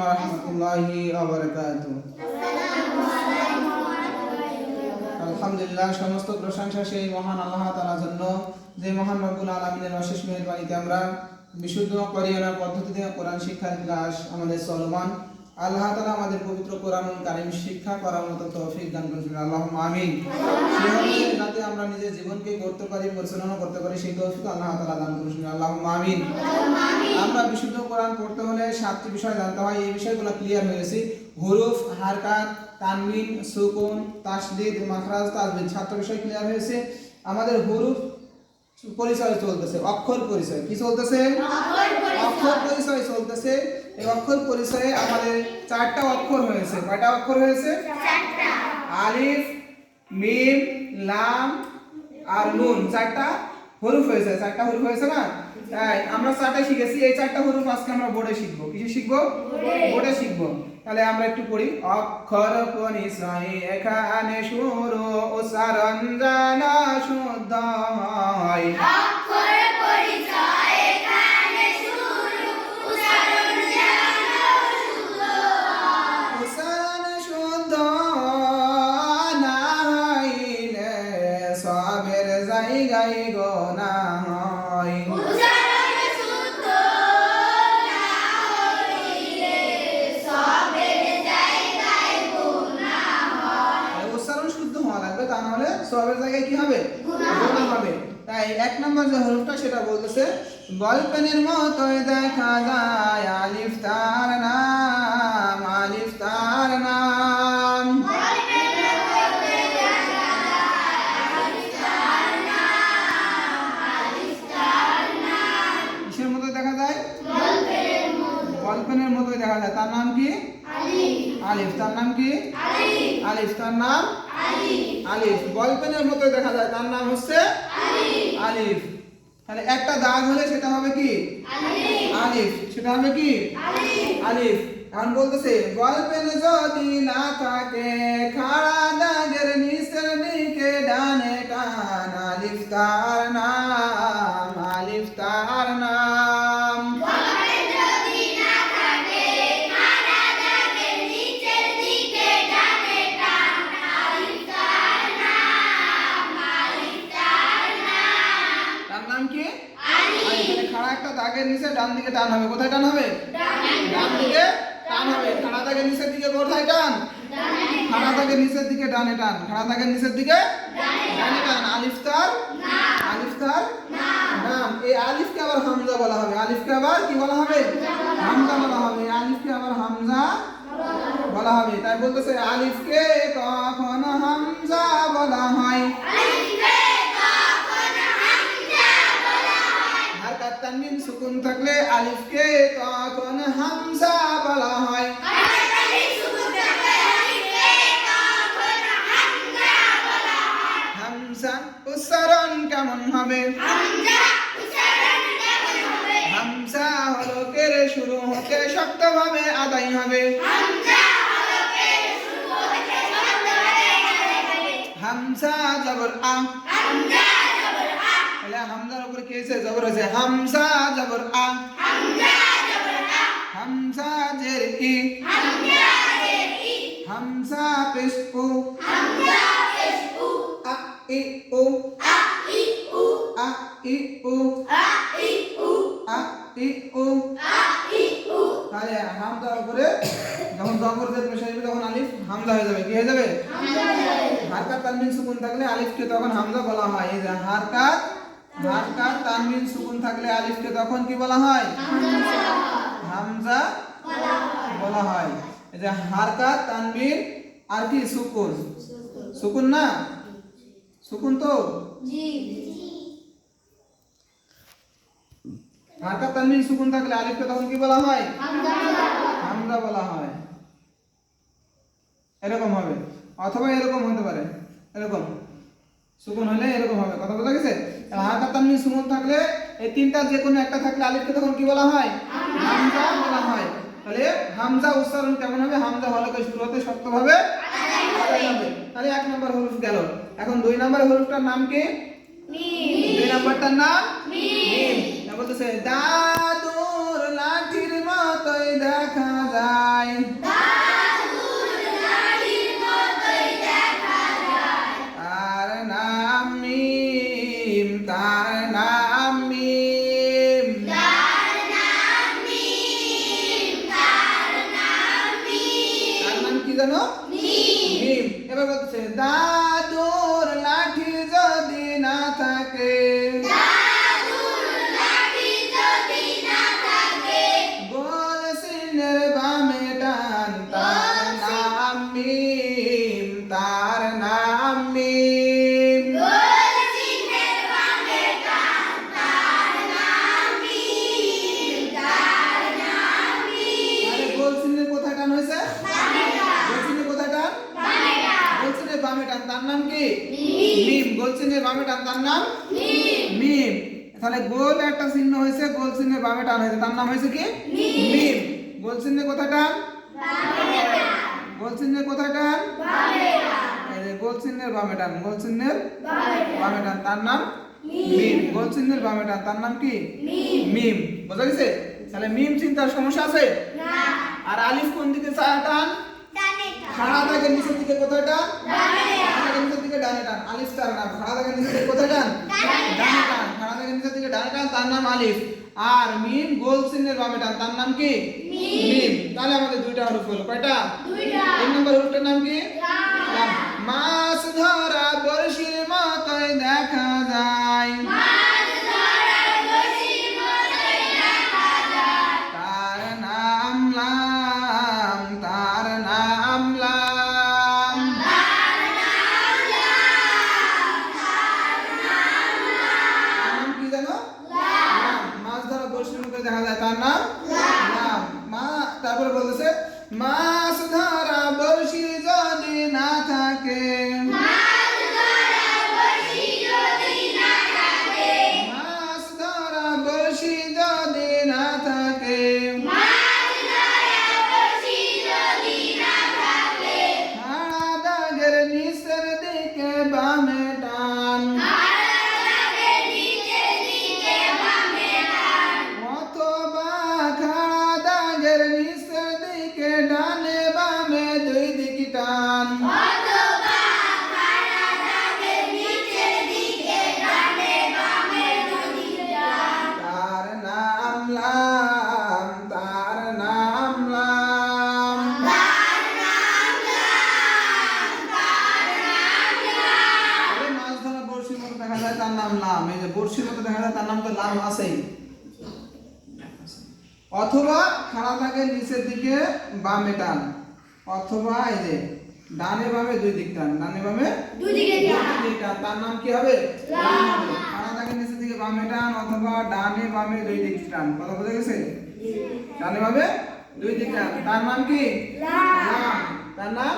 ওয়া রাহমাতুল্লাহি ওয়া বারাকাতুহু। আলহামদুলিল্লাহ, সমস্ত প্রশংসা সেই মহান আল্লাহ তাআলার জন্য, যে মহান রব্বুল আলামিনের অশেষ মেহেরবানিতে আমরা বিশুদ্ধ কোরআনের পদ্ধতিতে কোরআন শিক্ষার ক্লাস আমাদের চলমান। আল্লাহ তাআলা আমাদের পবিত্র কোরআনুল কারীম শিক্ষা করার মতো তৌফিক দান করুন, আল্লাহুম্মা আমিন। যাতে আমরা নিজের জীবনকে করতে পারি, পরিচালনা করতে পারি, সেই তৌফিক আল্লাহ তাআলা দান করুন, আল্লাহুম্মা আমিন। আমরা বিশুদ্ধ কোরআন পড়তে হলে 7টি বিষয় জানতে হয়। এই বিষয়গুলো ক্লিয়ার হয়েছে। হুরুফ, হারকাত, তানবিন, সুকুন, তাসদীদ, মাখরাজ, তাজবিদ, 7টা বিষয় ক্লিয়ার হয়েছে। আমাদের হুরুফ পরিচয় চলতেছে, অক্ষর পরিচয় কি চলতেছে? অক্ষর পরিচয় চলতেছে। এই অক্ষর পরিচয়ে আমাদের 4টা অক্ষর হয়েছে। কয়টা অক্ষর হয়েছে? 4টা। আলিফ, মিম, লাম আর নুন, 4টা হরফ হয়েছে। 4টা হরফ হয়েছে না? তাই আমরা 4টাই শিখেছি। এই 4টা হরফ আজকে আমরা বোর্ডে শিখবো। কিসে শিখবো? বোর্ডে শিখবো। তাহলে আমরা একটু পড়ি। অক্ষর পরিচয় এখানে শুরু উচ্চারণ জানা শুদ্ধ হয়। অক্ষর পরিচয় এখানে শুরু উচ্চারণ জানা শুদ্ধ হয়। উচ্চারণ শুদ্ধ না হইলে সবের জায়গায় গোনা হয়। উচ্চারণ শুদ্ধ না হইলে সবের জায়গায় গুনাহ হয়। উচ্চারণ শুদ্ধ হওয়া লাগবে, তা না হলে সবের জায়গায় কি হবে? গোনা হবে। তাই 1 নম্বর যে হরফটা সেটা বলতেছে, বলপেনের মতোই দেখা যায় আলিফ তার নাম, আলিফ তার নাম। কিসের মতো দেখা যায়? বলপেনের মতোই দেখা যায়। তার নাম কি? আলিফ। তার নাম কি? আলিফ। তার নাম আলিফ। বলপেনের মতোই দেখা যায়, তার নাম হচ্ছে আলিফ। তাহলে একটা দাগ হলে সেটা হবে কি? আলিফ। সেটা হবে কি? আলিফ। এখন বলতেছে বলপেন যদি না থাকে খাড়া দাগের নিচের দিকে ডানে টান, আলিফ তার নাম, আলিফ তার নাম। বলপেন যদি না থাকে খাড়া দাগের নিচের দিকে ডানে টান, আলিফ তার নাম, আলিফ তার নাম। তার নাম কি? আলিফ। তাহলে খাড়া একটা দাগের নিচে ডান দিকে টান হবে। কোথায় টান হবে? ডান দিকে টান হবে। খাড়া দাগের নিচের দিকে কোথায় টান? খাড়া দাগের নিচের দিকে ডানে টান। খাড়া দাগের নিচের দিকে ডানে টান। আলিফ তার আলিফ তার নাম। এই আলিফকে আবার হামজা বলা হবে। আলিফকে আবার কি বলা হবে? হামজা বলা হবে। আলিফকে আবার হামজা বলা হবে। তাই বলতেছে আলিফকে কখন হামজা বলা হয়? আলিফকে কখন হামজা বলা হয়? হারকাত তানবিন সুকুন থাকলে আলিফকে কখন হামজা বলা হয়? হারকাত সুকুন থাকলে আলিফকে কখন হামজা বলা হয়? হামজা উচ্চারণ কেমন হবে? হামজা উচ্চারণ কেমন হবে? হামজা হরফের শুরু হতে শক্তভাবে আদায় হবে। হামজা হরফের শুরু হতে শক্তভাবে আদায় হবে। হামজা জবর আ। হামজা জবর আ। তাহলে হামজার উপরে কি হয়েছে? জবর হয়েছে। হামজা জবর আ। হামজা জবর আ। হামজা জের ই। হামজা জের ই। হামজা পেশ উ। হামজা পেশ উ। আ ই উ। আ ই উ। আ ই উ। আ ই উ। আ ই উ। আ ই উ। তাহলে হামজার উপরে যখন জবর জের পেশ আসবে তখন আলিফ হামজা হয়ে যাবে। কি হয়ে যাবে? হামজা জের। হারকাত তানবিন সুকুন থাকলে আলিফকে তখন হামজা বলা হয়। এই যে হারকাত তানবিন সুকুন থাকলে আলিফকে তখন কি বলা হয়? হামজা বলা হয়। এই যে হারকাত তানবিন আর কি সুকুন, সুকুন না? সুকুন তো? জি। হারকাত তানবিন সুকুন থাকলে আলিফকে তখন কি বলা হয়? হামজা। হামজা বলা হয়। এরকম হবে, অথবা এরকম হতে পারে। এরকম সুকুন হলে এরকম হবে। কথা বোঝা গেছে? হারকাত তানবিন সুকুন থাকলে এই তিনটার যে কোনো একটা থাকলে আলিফকে তখন কি বলা হয়? হামজা বলা হয়। তাহলে হামজা উচ্চারণ কেমন হবে? হামজা হলকে শুরু হতে শক্তভাবে আদায় হবে। তাহলে 1 নম্বর হরফ গেল। এখন 2 নম্বর হরফটার নাম কি? মিম। 2 নম্বরটার নাম মিম। বলতেছে দাদুর লাঠির মতোই দেখা যায় যায় তার নাম মিম তার নাম মিম তার নাম কি জানো মিম এবার বলছে দাদুর লাঠি যদি না থাকে গোল সিনের বামে টান তার নাম মিম তার নাম মিম আরে গোল সিনের কোথায় টান হয়েছে গোল সিনের কোথায় টান গোল সিনের বামে টান তার নাম কি মিম গোল সিনের বামে টান তার নাম মিম তাহলে গোল একটা চিহ্ন হয়েছে গোল চিহ্নের বামে টান হয়েছে তার নাম হয়েছে কি মিম গোল চিহ্নের কোথায় টান গোল চিহ্নের কোথায় টান এই যে গোল চিহ্নের বামে টান গোল চিহ্নের বামে টান তার নাম মিম গোল চিহ্নের বামে টান তার নাম কি মিম বুঝা গেছে তাহলে মিম চিন্তার সমস্যা আছে আর আলিফ কোন দিকে টান খাড়া দাগের নিচের দিকে কোথায় টান খাড়া দাগের নিচের দিকে ডানে টান আলিফ তার নাম খাড়া দাগের নিচের দিকে কোথায় টান ডানে টান খাড়া দাগের নিচের দিকে ডানে টান তার নাম আলিফ আর মিম গোল চিহ্নের বামে টান তার নাম কি মিম তাহলে আমাদের দুইটা হরফ হলো কয়টা তিন নম্বর হরফটার নাম কি লাম মাছ ধরা বড়শির মতোই দেখা যায় তার নাম লাম তার নাম লাম নাম কি জানো লাম মাছ ধরা বড়শির মতো দেখা যায় তার নাম লাম মা তারপরে বলতেছে মাছ ধরা বড়শি যদি না থাকে মাছ ধরা বড়শি যদি না থাকে খাড়া দাগের নিচের দিকে বামে টান অথবা খাড়া দাগের নিচের দিকে ডানে বামে দুই দিকে টান তার নাম লাম তার নাম লাম আরে মাছ ধরা বড়শির মতো দেখা যায় তার নাম লাম এই যে বড়শির মতো দেখা যায় তার নাম তো লাম আছেই অথবা খাড়া দাগের নিচের দিকে বামে টান অথবা এই যে ডানে বামে দুই দিক টান ডানে বামে দুই দিক টান তার নাম কি হবে লাম হবে খাড়া দাগের নিচের দিকে বামে টান অথবা ডানে বামে দুই দিক টান কথা বোঝা গেছে ডানে বামে দুই দিক টান তার নাম কি লাম তার নাম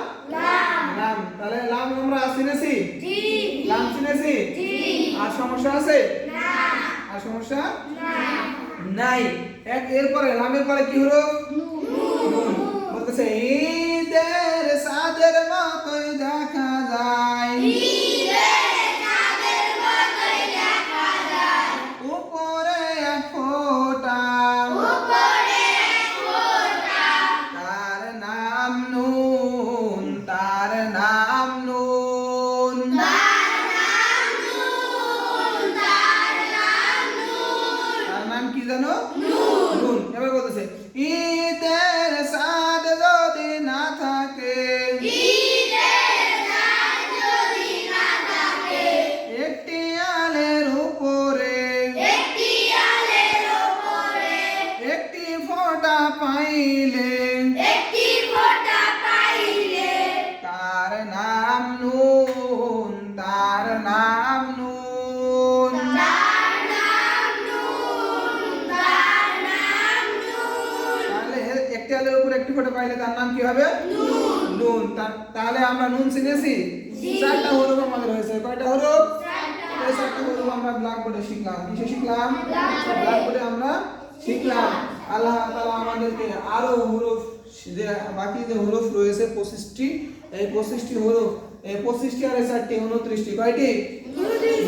লাম তাহলে লাম আমরা চিনেছি লাম চিনেছি আর সমস্যা আছে আর সমস্যা নাই এরপরে লামের পরে কি হলো নুন বলতেছে ঈদের সাদের মতোই দেখা যায় উপরে এক ফোঁটা তার নাম নুন তার নাম নুন তার নাম কি জানো নুন এবার বলতেছে ঈদের সাদ যদি না থাকে একটি আলের উপরে একটি ফোঁটা পাইলে তার নাম নুন তার নাম নুন তাহলে একটি আলের উপর একটি ফোঁটা পাইলে তার নাম কি হবে নুন তাহলে আমরা নুন চিনেছি চারটা হরফ আমাদের হয়েছে কয়টা হরফ এই চারটা হরফ আমরা ব্ল্যাকবোর্ডে শিখলাম কিসে শিখলাম ব্ল্যাকবোর্ডে আমরা শিখলাম আল্লাহ তাআলা আমাদেরকে আরো হরফ যে বাকি যে হরফ রয়েছে 25টি এই 25টি হরফ এই 25টি আর 4টি 29টি কয়টি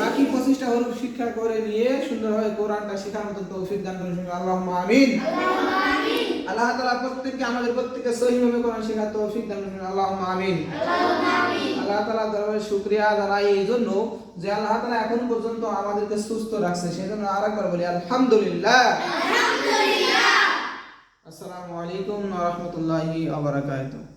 বাকি 25টা হরফ শিক্ষা করে নিয়ে সুন্দরভাবে কোরআনটা শেখার মতো তৌফিক দান করুন আল্লাহুম্মা আমিন আল্লাহ তাআলা আমাদের প্রত্যেককে সহিভাবে কোরআন শেখার তৌফিক দান করুন। আল্লাহুম্মা আমিন। আল্লাহ তাআলার দরবারে শুকরিয়া জানাই এই জন্য যে আল্লাহ তাআলা এখন পর্যন্ত আমাদেরকে সুস্থ রাখছে, সেজন্য আরেকবার বলি আলহামদুলিল্লাহ। আসসালামু আলাইকুম ওয়া রাহমাতুল্লাহি ওয়া বারাকাতুহু।